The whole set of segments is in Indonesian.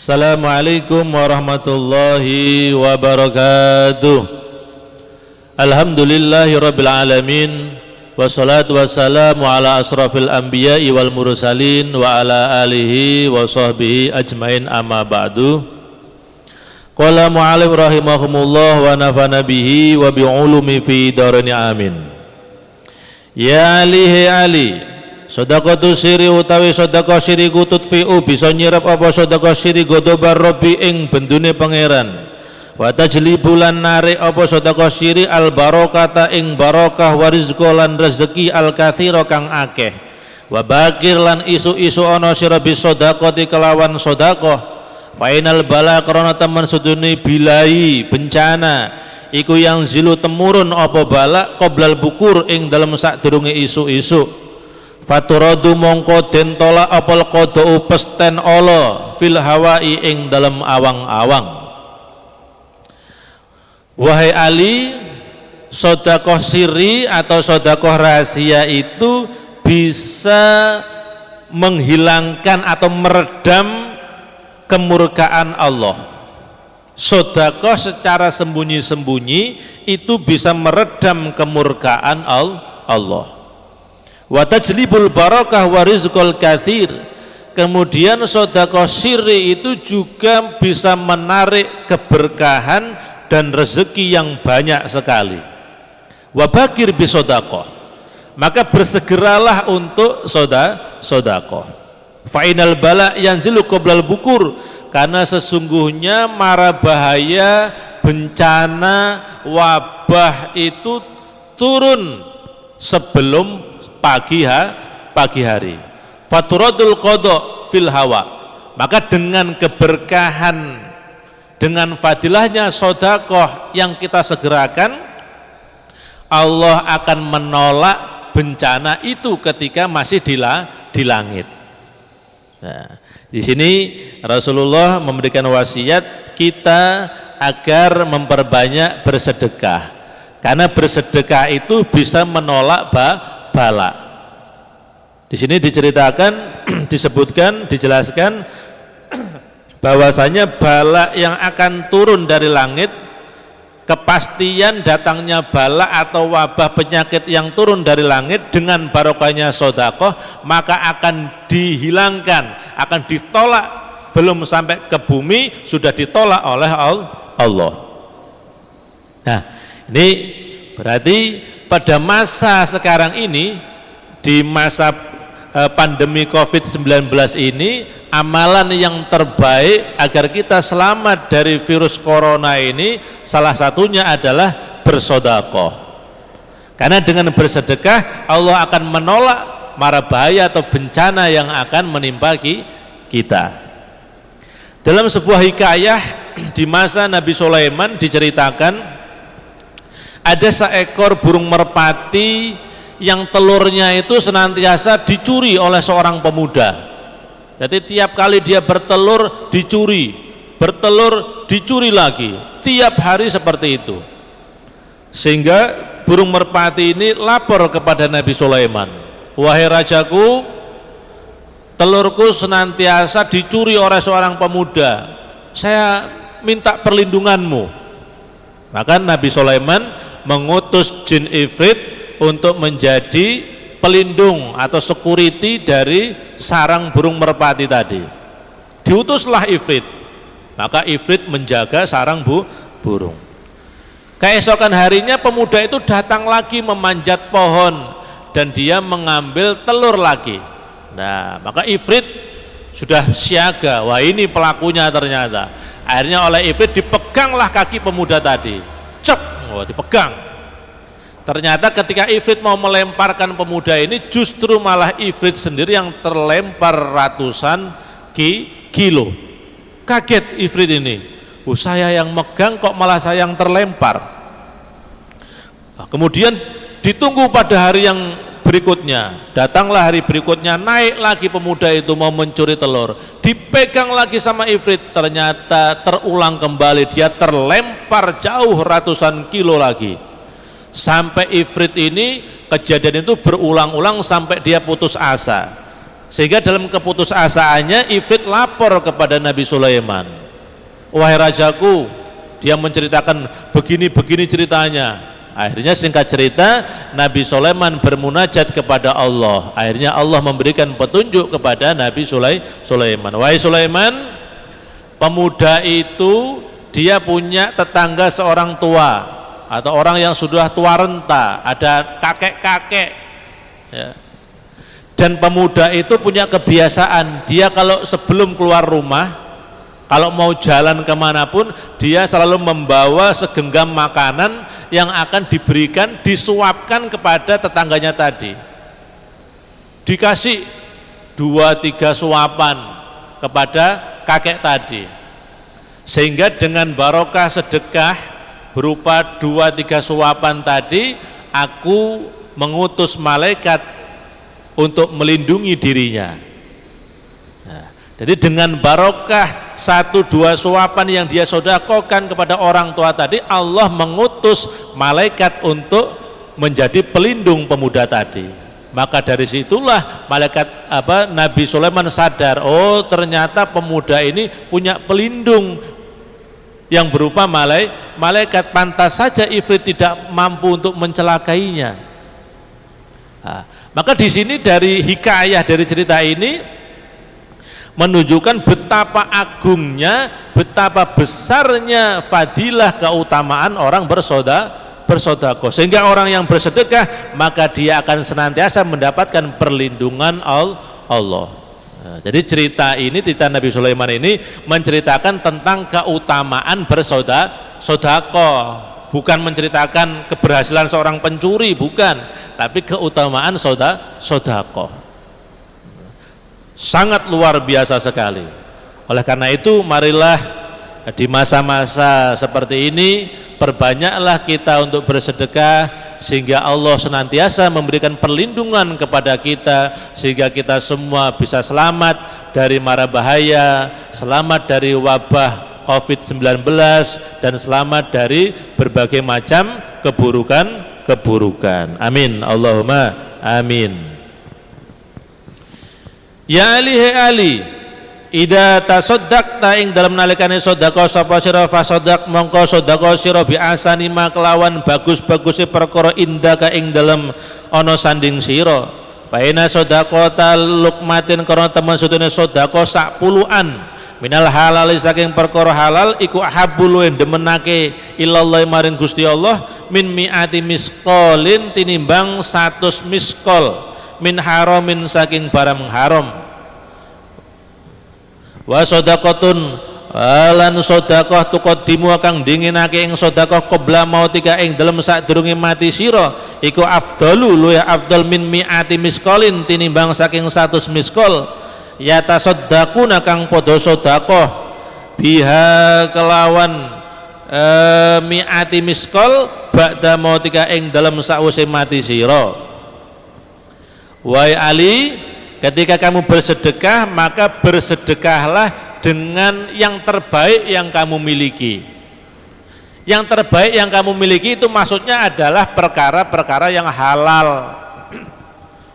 Assalamualaikum warahmatullahi wabarakatuh. Alhamdulillahirabbil alamin, wassalatu wassalamu ala asrafil anbiya'i wal mursalin wa ala alihi wa sahbihi ajmain, amma ba'du. Qala mu'allim rahimahumullah wa nafa'na bihi wa bi'ulumi fi darani amin. Ya Ali, he Ali, sedekah siri utawi sedekah siri tutfi'u bisa nyirep apa sedekah siri godobar Rabbi ing bendune pangeran, wa tajlibu lan narik apa sedekah siri al barokata ing barokah wa rizqa lan rezeki al katsira kang akeh, wa bakir lan isu-isu ana sira bis sedekati kelawan sedekah, fainal bala karena teman sedune bilai bencana iku yang zilu temurun apa bala qoblal bukur ing dalam sadurunge isu-isu, faturadu mongko den tolak apal qadau pesten Allah fil hawai ing dalam awang-awang. Wahai Ali, sedekah siri atau sedekah rahasia itu bisa menghilangkan atau meredam kemurkaan Allah. Sedekah secara sembunyi-sembunyi itu bisa meredam kemurkaan Allah. Wa tajlibul barakah wa rizqul katsir. Kemudian sedekah sirri itu juga bisa menarik keberkahan dan rezeki yang banyak sekali. Wa bakir bi sedekah, maka bersegeralah untuk sedekah. Fa inal bala yanzilu qoblal bukur, karena sesungguhnya mara bahaya, bencana, wabah itu turun sebelum pagi hari. Faturadul qada fil hawa, maka dengan keberkahan, dengan fadilahnya sedekah yang kita segerakan, Allah akan menolak bencana itu ketika masih di langit. Nah, di sini Rasulullah memberikan wasiat kita agar memperbanyak bersedekah, karena bersedekah itu bisa menolak bala. Di sini diceritakan, disebutkan, dijelaskan bahwasanya bala yang akan turun dari langit, kepastian datangnya bala atau wabah penyakit yang turun dari langit dengan barokahnya sedekah, maka akan dihilangkan, akan ditolak, belum sampai ke bumi sudah ditolak oleh Allah. Nah, ini berarti pada masa sekarang ini, di masa pandemi COVID-19 ini, amalan yang terbaik agar kita selamat dari virus corona ini salah satunya adalah bersedekah. Karena dengan bersedekah Allah akan menolak mara bahaya atau bencana yang akan menimpa kita. Dalam sebuah hikayah di masa Nabi Sulaiman diceritakan ada seekor burung merpati yang telurnya itu senantiasa dicuri oleh seorang pemuda. Jadi tiap kali dia bertelur dicuri, bertelur dicuri lagi, tiap hari seperti itu. Sehingga burung merpati ini lapor kepada Nabi Sulaiman, wahai rajaku, telurku senantiasa dicuri oleh seorang pemuda, saya minta perlindunganmu. Maka Nabi Sulaiman mengutus jin ifrit untuk menjadi pelindung atau security dari sarang burung merpati tadi. Diutuslah ifrit, maka ifrit menjaga sarang burung. Keesokan harinya pemuda itu datang lagi memanjat pohon dan dia mengambil telur lagi. Nah, maka ifrit sudah siaga, wah ini pelakunya ternyata. Akhirnya oleh ifrit dipeganglah kaki pemuda tadi, cep, wah dipegang. Ternyata ketika ifrit mau melemparkan pemuda ini, justru malah ifrit sendiri yang terlempar ratusan kilo. Kaget ifrit ini, saya yang megang kok malah saya yang terlempar. Nah, kemudian ditunggu pada hari yang berikutnya, datanglah hari berikutnya, naik lagi pemuda itu mau mencuri telur, dipegang lagi sama ifrit, ternyata terulang kembali, dia terlempar jauh ratusan kilo lagi. Sampai ifrit ini, kejadian itu berulang-ulang sampai dia putus asa. Sehingga dalam keputusasaannya Ifrit lapor kepada Nabi Sulaiman, wahai rajaku, dia menceritakan begini-begini ceritanya. Akhirnya singkat cerita, Nabi Sulaiman bermunajat kepada Allah. Akhirnya Allah memberikan petunjuk kepada Nabi Sulaiman. Wahai Sulaiman, pemuda itu dia punya tetangga seorang tua atau orang yang sudah tua renta, ada kakek-kakek ya. Dan pemuda itu punya kebiasaan, dia kalau sebelum keluar rumah, kalau mau jalan kemanapun, dia selalu membawa segenggam makanan yang akan diberikan, disuapkan kepada tetangganya tadi. Dikasih 2-3 suapan kepada kakek tadi, sehingga dengan barokah sedekah berupa 2-3 suapan tadi, aku mengutus malaikat untuk melindungi dirinya. Nah, jadi dengan barokah 1-2 suapan yang dia sedekahkan kepada orang tua tadi, Allah mengutus malaikat untuk menjadi pelindung pemuda tadi. Maka dari situlah Nabi Sulaiman sadar, oh ternyata pemuda ini punya pelindung yang berupa malaikat, pantas saja Ifrit tidak mampu untuk mencelakainya. Nah, maka di sini dari hikayah dari cerita ini menunjukkan betapa agungnya, betapa besarnya fadilah keutamaan orang bersedekah, sehingga orang yang bersedekah maka dia akan senantiasa mendapatkan perlindungan Allah. Nah, jadi cerita Nabi Sulaiman ini menceritakan tentang keutamaan bersedekah, bukan menceritakan keberhasilan seorang pencuri, bukan, tapi keutamaan sedekah. Sangat luar biasa sekali. Oleh karena itu, marilah di masa-masa seperti ini perbanyaklah kita untuk bersedekah, sehingga Allah senantiasa memberikan perlindungan kepada kita, sehingga kita semua bisa selamat dari mara bahaya, selamat dari wabah COVID-19, dan selamat dari berbagai macam keburukan. Amin, Allahumma amin. Ya Ali, he Ali, ida tasaddaqta ing dalam nalikane sedekah sapa sira fasaddaq mongko sedekah sira bi asani ma kelawan bagus-baguse perkara indaka ing dalam ana sanding sira. Fa ina sedekata lukmatin karena teman sedene sedekah sak puluhan minal halal saking perkara halal iku ahabbul yang demenake ilallah maring Gusti Allah min mi'ati misqalin tinimbang 100 misqal min haramin saking barang haram. Wa sedekatun lan sedekah tuqaddimu kang dinginake ing sedekah qabla mautika ing dalem sadurunge mati sira iku afdalu luwih afdal min mi'ati misqalin tinimbang saking 100 misqal. Ya tasaddaquna kang padha sedekah biha kelawan mi'ati misqal ba'da mautika ing dalem sawise mati sira. Wahai Ali, ketika kamu bersedekah maka bersedekahlah dengan yang terbaik yang kamu miliki. Yang terbaik yang kamu miliki itu maksudnya adalah perkara-perkara yang halal.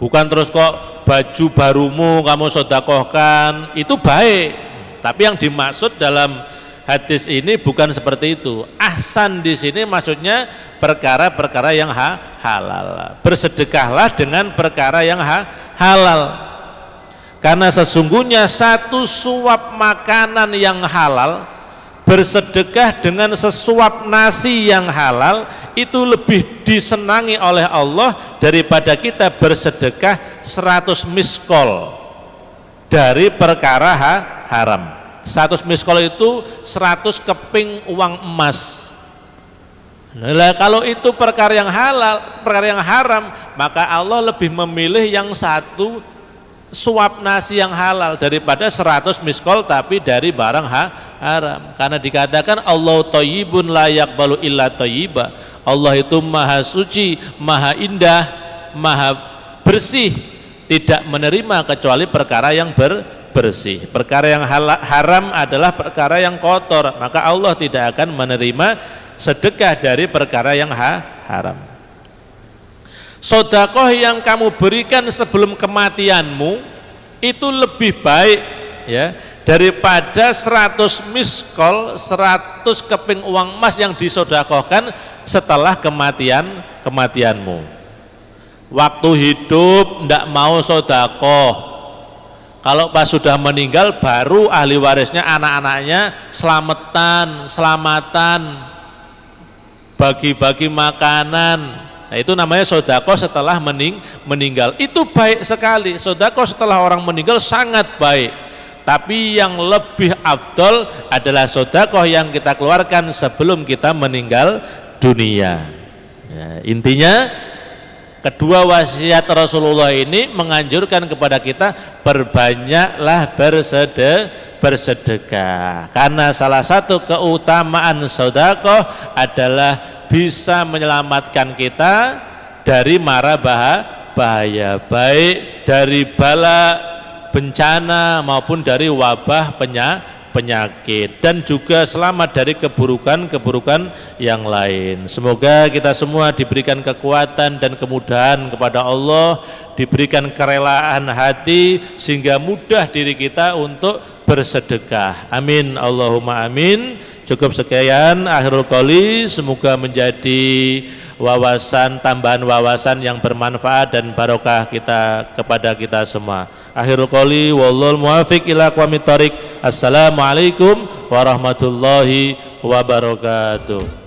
Bukan terus kok baju barumu kamu sedekahkan, itu baik. Tapi yang dimaksud dalam hadis ini bukan seperti itu. Ahsan di sini maksudnya perkara-perkara yang halal. Bersedekahlah dengan perkara yang halal. Karena sesungguhnya satu suap makanan yang halal, bersedekah dengan sesuap nasi yang halal itu lebih disenangi oleh Allah daripada kita bersedekah 100 miskol dari perkara haram. 100 miskol itu 100 keping uang emas. Nah, kalau itu perkara yang halal, perkara yang haram, maka Allah lebih memilih yang satu suap nasi yang halal daripada 100 miskol tapi dari barang haram. Karena dikatakan Allah thayyibun la yaqbalu illa thayyiba. Allah itu maha suci, maha indah, maha bersih, tidak menerima kecuali perkara yang bersih. Perkara yang haram adalah perkara yang kotor, maka Allah tidak akan menerima sedekah dari perkara yang haram. Sedekah yang kamu berikan sebelum kematianmu itu lebih baik ya daripada 100 miskol, 100 keping uang emas yang disodakohkan setelah kematianmu. Waktu hidup ndak mau sodakoh, kalau pas sudah meninggal baru ahli warisnya, anak-anaknya selamatan, bagi-bagi makanan. Nah, itu namanya sodakoh setelah meninggal. Itu baik sekali. Sodakoh setelah orang meninggal sangat baik. Tapi yang lebih afdol adalah sodakoh yang kita keluarkan sebelum kita meninggal dunia. Ya, intinya kedua wasiat Rasulullah ini menganjurkan kepada kita berbanyaklah bersedekah, karena salah satu keutamaan sedekah adalah bisa menyelamatkan kita dari mara bahaya, baik dari bala bencana maupun dari wabah penyakit, dan juga selamat dari keburukan yang lain. Semoga kita semua diberikan kekuatan dan kemudahan kepada Allah, diberikan kerelaan hati sehingga mudah diri kita untuk bersedekah. Amin Allahumma amin. Cukup sekian akhirul qouli, semoga menjadi tambahan wawasan yang bermanfaat dan barokah kepada kita semua. Akhirul qouli wallahul muwaffiq ila aqwamit thoriq. Assalamualaikum warahmatullahi wabarakatuh.